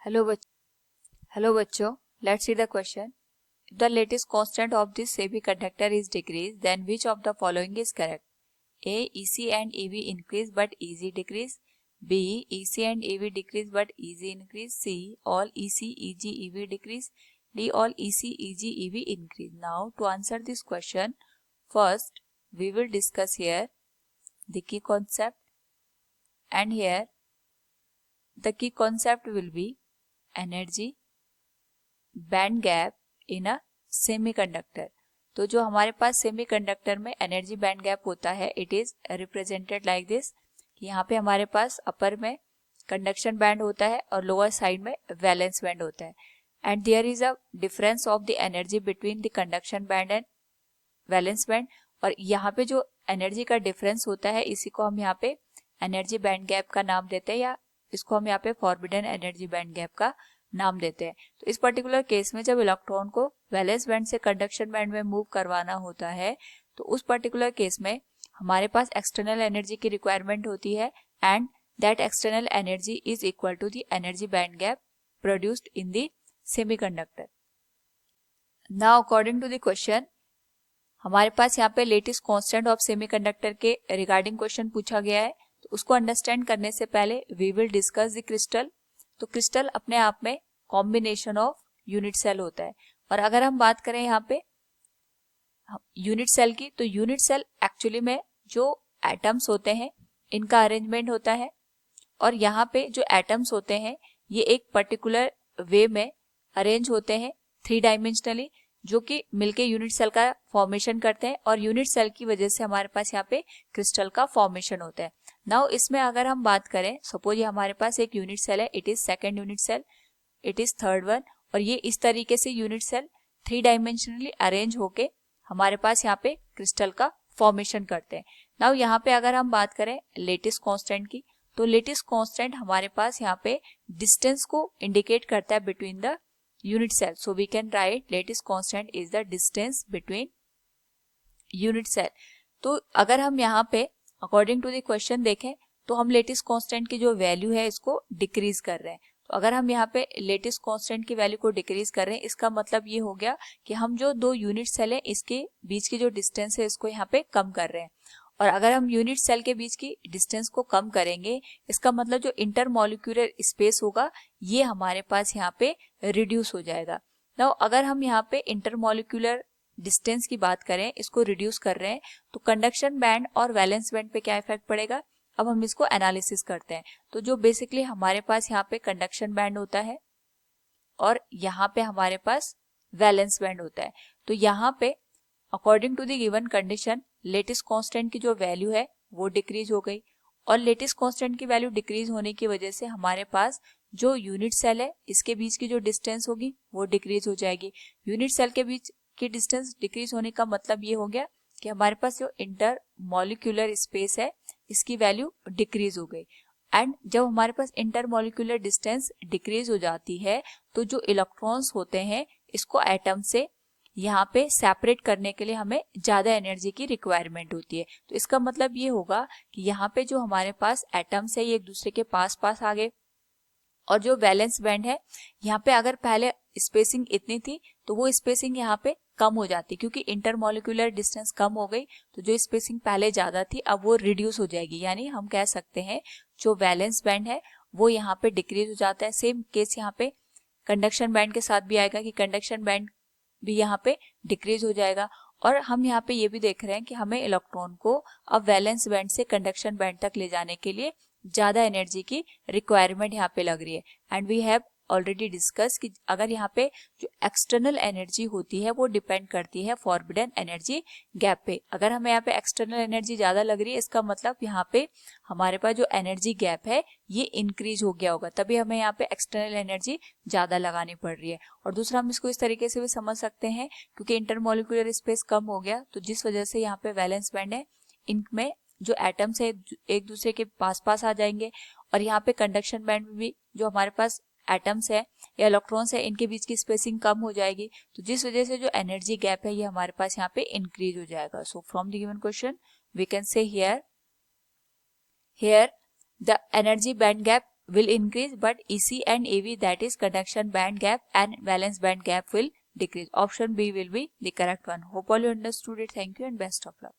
Hello बच्चों, let's see the question. If the latest constant of this semiconductor is decreased, then which of the following is correct? A. EC and EV increase but EG decrease. B. EC and EV decrease but EG increase. C. All EC, EG, EV decrease. D. All EC, EG, EV increase. Now to answer this question, first we will discuss here the key concept, and here the key concept will be energy band gap in a semiconductor. तो जो हमारे पास semiconductor में energy band gap होता है, it is represented like this. यहाँ पे हमारे पास अपर में कंडक्शन बैंड होता है और लोअर साइड में वैलेंस बैंड होता है. And there is a difference of the energy between the conduction band and valence band. और यहाँ पे जो एनर्जी का डिफरेंस होता है, इसी को हम यहाँ पे एनर्जी बैंड गैप का नाम देते हैं, या इसको हम यहाँ पे फॉरबिडन एनर्जी बैंड गैप का नाम देते हैं. तो इस पर्टिकुलर केस में जब इलेक्ट्रॉन को वैलेंस बैंड से कंडक्शन बैंड में मूव करवाना होता है, तो उस पर्टिकुलर केस में हमारे पास एक्सटर्नल एनर्जी की रिक्वायरमेंट होती है, and that external energy is equal to the energy band gap produced in the semiconductor. Now according to the question, हमारे पास यहाँ पे लेटेस्ट कांस्टेंट ऑफ सेमीकंडक्टर के रिगार्डिंग क्वेश्चन पूछा गया है. तो उसको अंडरस्टैंड करने से पहले we will discuss the crystal. तो क्रिस्टल अपने आप में कॉम्बिनेशन ऑफ यूनिट सेल होता है. और अगर हम बात करें यहाँ पे यूनिट सेल की, तो यूनिट सेल एक्चुअली में जो एटम्स होते हैं इनका अरेंजमेंट होता है. और यहाँ पे जो एटम्स होते हैं ये एक पर्टिकुलर वे में अरेंज होते हैं 3 डायमेंशनली, जो कि मिलके यूनिट सेल का फॉर्मेशन करते हैं. और यूनिट सेल की वजह से हमारे पास यहाँ पे क्रिस्टल का फॉर्मेशन होता है. नाउ इसमें अगर हम बात करें, सपोज ये हमारे पास एक यूनिट सेल है, it is second unit cell, it is third one, और ये इस तरीके से यूनिट सेल 3 डायमेंशनली अरेंज होके हमारे पास यहाँ पे क्रिस्टल का फॉर्मेशन करते हैं. नाउ यहाँ पे अगर हम बात करें लेटेस्ट कांस्टेंट की, तो लेटेस्ट कांस्टेंट हमारे पास यहाँ पे डिस्टेंस को इंडिकेट करता है between the unit cell. So we can write lattice constant is the distance between unit cell. तो अगर हम यहाँ पे अकॉर्डिंग टू द क्वेश्चन देखें, तो हम लेटेस्ट कांस्टेंट की जो वैल्यू है इसको डिक्रीज कर रहे हैं. तो अगर हम यहाँ पे लेटेस्ट कांस्टेंट की वैल्यू को डिक्रीज कर रहे हैं, इसका मतलब ये हो गया कि हम जो 2 यूनिट सेल है इसके बीच की जो डिस्टेंस है इसको यहाँ पे कम कर रहे हैं. और अगर हम यूनिट सेल के बीच की डिस्टेंस को कम करेंगे, इसका मतलब जो इंटरमॉलिक्यूलर स्पेस होगा ये हमारे पास यहाँ पे रिड्यूस हो जाएगा. नाउ अगर हम यहाँ पे इंटरमॉलिक्यूलर डिस्टेंस की बात करें, इसको रिड्यूस कर रहे हैं, तो कंडक्शन बैंड और वैलेंस बैंड पे क्या इफेक्ट पड़ेगा. अब हम इसको एनालिसिस करते हैं. तो जो बेसिकली हमारे पास यहाँ पे कंडक्शन बैंड होता है और यहाँ पे हमारे पास वैलेंस बैंड होता है. तो यहाँ पे according to the given condition lattice constant की जो वैल्यू है वो डिक्रीज हो गई. और लेटेस्ट कांस्टेंट की वैल्यू डिक्रीज होने की वजह से हमारे पास जो यूनिट सेल है इसके बीच की जो डिस्टेंस होगी वो डिक्रीज हो जाएगी. यूनिट सेल के बीच की डिस्टेंस डिक्रीज होने का मतलब ये हो गया कि हमारे पास जो इंटर मॉलिक्यूलर स्पेस है इसकी वैल्यू डिक्रीज हो गई. एंड जब हमारे पास इंटर मॉलिक्यूलर डिस्टेंस डिक्रीज हो जाती है, तो जो इलेक्ट्रॉन्स होते हैं इसको एटम से यहाँ पे सेपरेट करने के लिए हमें ज्यादा एनर्जी की रिक्वायरमेंट होती है. तो इसका मतलब ये होगा कि यहाँ पे जो हमारे पास एटम्स है ये एक दूसरे के पास पास आ गए. और जो वैलेंस बैंड है यहाँ पे अगर पहले स्पेसिंग इतनी थी, तो वो स्पेसिंग यहाँ पे कम हो जाती, क्योंकि इंटरमॉलिक्यूलर डिस्टेंस कम हो गई. तो जो स्पेसिंग पहले ज्यादा थी अब वो रिड्यूस हो जाएगी. यानी हम कह सकते हैं जो वैलेंस बैंड है वो यहाँ पे डिक्रीज हो जाता है. सेम केस यहाँ पे कंडक्शन बैंड के साथ भी आएगा कि कंडक्शन बैंड भी यहाँ पे डिक्रीज हो जाएगा. और हम यहाँ पे ये भी देख रहे हैं कि हमें इलेक्ट्रॉन को अब वैलेंस बैंड से कंडक्शन बैंड तक ले जाने के लिए ज्यादा एनर्जी की रिक्वायरमेंट यहाँ पे लग रही है. And we have already discuss कि अगर यहाँ पे जो एक्सटर्नल एनर्जी होती है वो डिपेंड करती है फॉरबिडन एनर्जी गैप पे. अगर हमें यहाँ पे एक्सटर्नल एनर्जी ज्यादा लग रही है, इसका मतलब यहाँ पे हमारे पास जो एनर्जी गैप है ये इंक्रीज हो गया होगा, तभी हमें यहाँ पे एक्सटर्नल एनर्जी ज्यादा लगानी पड़ रही है. और दूसरा हम इसको इस तरीके से भी समझ सकते हैं, क्योंकि इंटरमॉलिक्यूलर स्पेस कम हो गया, तो जिस वजह से यहाँ पे वैलेंस बैंड है इनमें जो एटम्स है एक दूसरे के पास पास आ जाएंगे. और यहाँ पे कंडक्शन बैंड में भी जो हमारे पास एटम्स है या इलेक्ट्रॉन्स है इनके बीच की स्पेसिंग कम हो जाएगी. तो जिस वजह से जो एनर्जी गैप है ये हमारे पास यहाँ पे इंक्रीज हो जाएगा. So from the given question we can say here the energy band gap will increase, but EC and AV, that is conduction band gap and valence band gap, will decrease. Option B will be the correct one. Hope all you understood it. Thank you and best of luck.